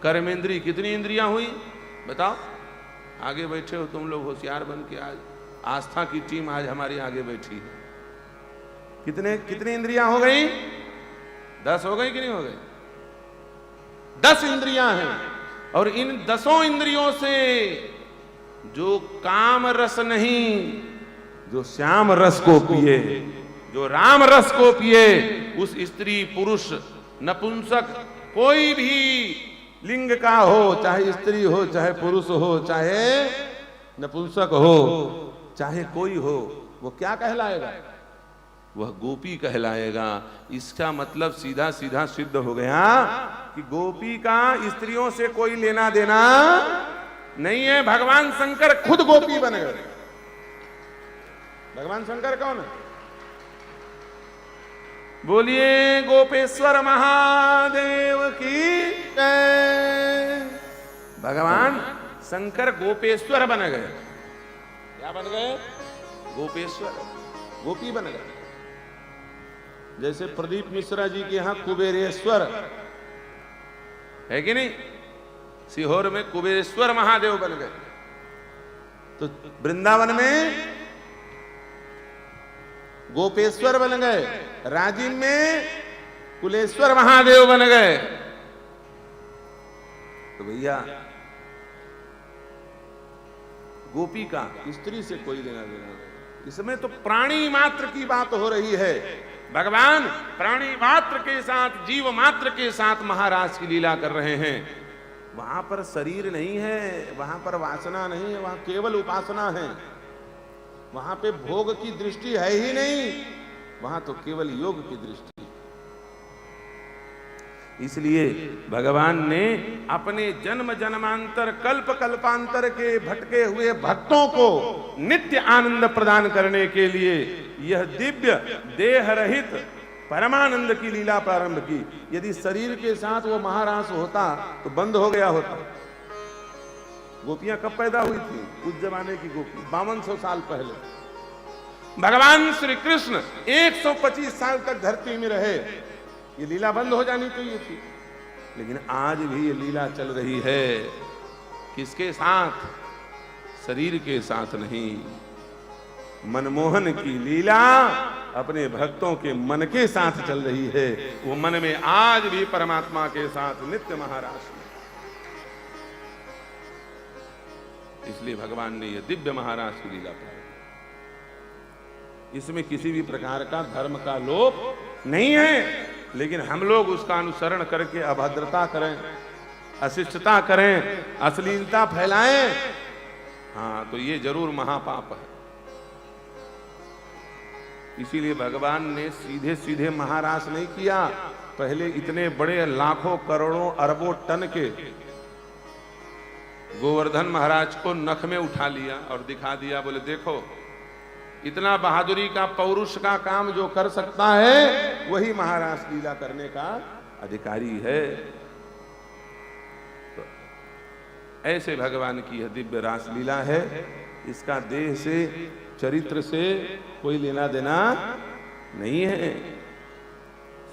कर्मेंद्री कितनी इंद्रियां हुई बताओ? आगे बैठे हो तुम लोग होशियार बन के, आज आस्था की टीम आज हमारी आगे बैठी है। कितनी इंद्रियां हो गई? 10 हो गई कि नहीं हो गई? 10 इंद्रियां हैं, और इन 10 इंद्रियों से जो काम रस नहीं, जो श्याम रस को पिए, जो राम रस को पिए, उस स्त्री पुरुष नपुंसक कोई भी लिंग का हो, चाहे स्त्री हो, चाहे पुरुष हो, चाहे नपुंसक हो, चाहे कोई हो, वो क्या कहलाएगा? वह गोपी कहलाएगा। इसका मतलब सीधा सीधा सिद्ध हो गया कि गोपी का स्त्रियों से कोई लेना देना नहीं है। भगवान शंकर खुद गोपी बन गए। भगवान शंकर कौन है? बोलिए गोपेश्वर महादेव की जय। भगवान शंकर गोपेश्वर बन गए। क्या बन गए? गोपेश्वर, गोपी बन गए। जैसे प्रदीप मिश्रा जी के यहां कुबेरेश्वर है कि नहीं, सीहोर में कुबेरेश्वर महादेव बन गए, तो वृंदावन में गोपेश्वर बन गए, राजीव में कुलेश्वर महादेव बन गए। तो भैया गोपी का स्त्री से कोई लेना देना नहीं। इसमें तो प्राणी मात्र की बात हो रही है। भगवान प्राणी मात्र के साथ, जीव मात्र के साथ महाराज की लीला कर रहे हैं। वहां पर शरीर नहीं है, वहां पर वासना नहीं है, वहां केवल उपासना है। वहां पे भोग की दृष्टि है ही नहीं, वहां तो केवल योग की दृष्टि। इसलिए भगवान ने अपने जन्म जन्मांतर कल्प कल्पांतर के भटके हुए भक्तों को नित्य आनंद प्रदान करने के लिए यह दिव्य देह रहित परमानंद की लीला प्रारंभ की। यदि शरीर के साथ वो महारास होता तो बंद हो गया होता। गोपियां कब पैदा हुई थी? उस जमाने की गोपी 5200 साल पहले। भगवान श्री कृष्ण 125 साल तक धरती में रहे, ये लीला बंद हो जानी चाहिए थी, लेकिन आज भी ये लीला चल रही है। किसके साथ? शरीर के साथ नहीं। मनमोहन की लीला अपने भक्तों के मन के साथ चल रही है। वो मन में आज भी परमात्मा के साथ नित्य महारास में। इसलिए भगवान ने यह दिव्य महारास की लीला प्रारंभ। इसमें किसी भी प्रकार का धर्म का लोप नहीं है, लेकिन हम लोग उसका अनुसरण करके अभद्रता करें, अशिष्टता करें, अश्लीलता फैलाएं, हाँ तो ये जरूर महापाप है। इसीलिए भगवान ने सीधे सीधे महारास नहीं किया। पहले इतने बड़े लाखों करोड़ों अरबों टन के गोवर्धन महाराज को नख में उठा लिया और दिखा दिया, बोले देखो इतना बहादुरी का, पौरुष का काम जो कर सकता है वही महारास लीला करने का अधिकारी है। तो ऐसे भगवान की यह दिव्य रास लीला है। इसका देह से, चरित्र से कोई लेना देना नहीं है।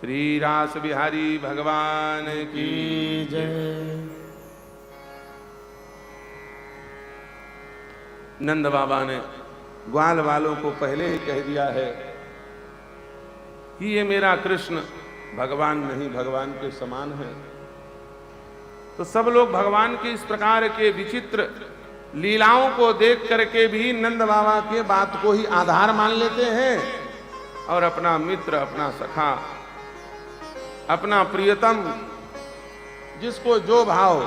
श्री रास बिहारी भगवान की जय। नंद बाबा ने ग्वाल वालों को पहले ही कह दिया है कि ये मेरा कृष्ण भगवान नहीं, भगवान के समान है। तो सब लोग भगवान के इस प्रकार के विचित्र लीलाओं को देख करके भी नंद बाबा के बात को ही आधार मान लेते हैं और अपना मित्र, अपना सखा, अपना प्रियतम, जिसको जो भाव,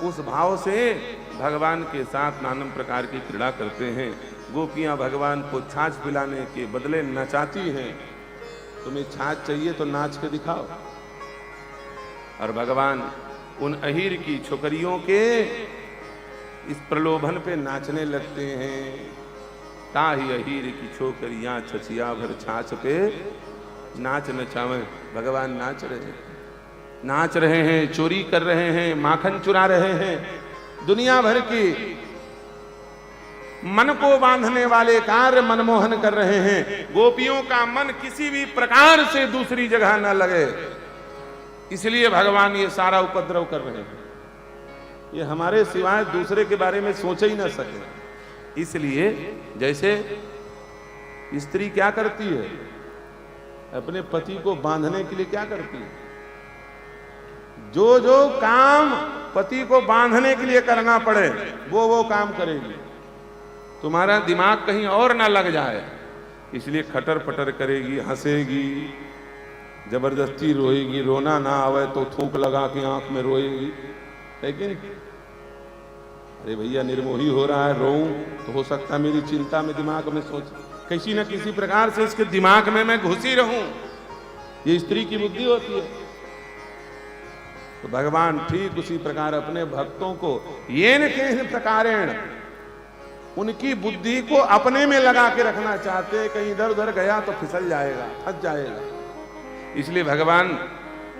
उस भाव से भगवान के साथ नाना प्रकार की क्रीड़ा करते हैं। गोपियां भगवान को छाछ पिलाने के बदले नचाती हैं। तुम्हें छाछ चाहिए तो नाच के दिखाओ। और भगवान उन अहीर की छोकरियों के इस प्रलोभन पे नाचने लगते हैं। ताही अहीर की छोकरियां छछिया भर छाछ पे नाच नचावे। भगवान नाच रहे हैं, चोरी कर रहे हैं, माखन चुरा रहे हैं, दुनिया भर की मन को बांधने वाले कार्य मनमोहन कर रहे हैं। गोपियों का मन किसी भी प्रकार से दूसरी जगह न लगे, इसलिए भगवान ये सारा उपद्रव कर रहे हैं। ये हमारे सिवाय दूसरे के बारे में सोच ही ना सके। इसलिए जैसे स्त्री क्या करती है, अपने पति को बांधने के लिए क्या करती है, जो जो काम पति को बांधने के लिए करना पड़े वो काम करेगी, तुम्हारा दिमाग कहीं और ना लग जाए, इसलिए खटर पटर करेगी, हंसेगी, जबरदस्ती रोएगी, रोना ना आवे तो थूक लगा के आंख में रोएगी। लेकिन अरे भैया निर्मोही हो रहा है, रोऊं तो हो सकता मेरी चिंता में दिमाग में सोच किसी न किसी प्रकार से इसके दिमाग में मैं घुसी रहूं। ये स्त्री की बुद्धि होती है। तो भगवान ठीक उसी प्रकार अपने भक्तों को येन केन प्रकारेण उनकी बुद्धि को अपने में लगा के रखना चाहते, कहीं इधर उधर गया तो फिसल जाएगा, फंस जाएगा। इसलिए भगवान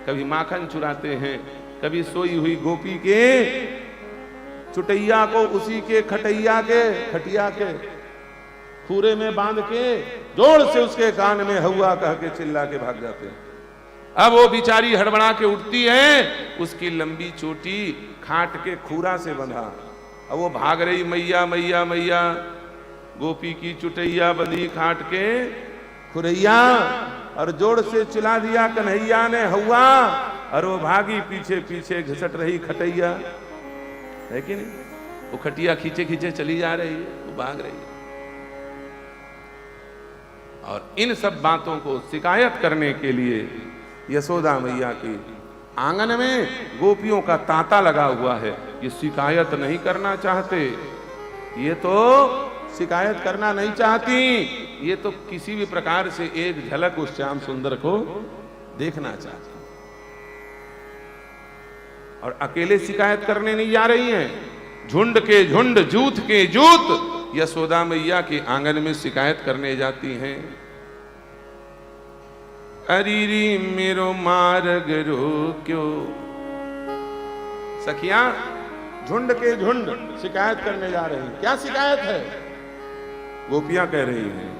कभी माखन चुराते हैं, कभी सोई हुई गोपी के चुटैया को उसी के खटिया के पूरे में बांध के जोर से उसके कान में हवा कह के चिल्ला के भाग जाते हैं। अब वो बिचारी हड़बड़ा के उठती है, उसकी लंबी चोटी खाट के खूरा से बंधा, अब वो भाग रही मैया मैया मैया, गोपी की चुटैया बंधी खाट के खुरैया, और जोर से चिल्ला दिया कन्हैया ने हवा, और वो भागी पीछे पीछे घिसट रही खटैया है कि नहीं। वो खटिया खींचे खींचे चली जा रही है, वो भाग रही है। और इन सब बातों को शिकायत करने के लिए यशोदा मैया के आंगन में गोपियों का तांता लगा हुआ है। ये शिकायत नहीं करना चाहते, ये तो शिकायत करना नहीं चाहती, ये तो किसी भी प्रकार से एक झलक उस श्याम सुंदर को देखना चाहती, और अकेले शिकायत करने नहीं जा रही हैं, झुंड के झुंड जूथ के जूथ यशोदा मैया के आंगन में शिकायत करने जाती हैं। अरीरी मेरो मार्ग रोक्यो, सखियां झुंड के झुंड शिकायत करने जा रही हैं। क्या शिकायत है? गोपियां कह रही हैं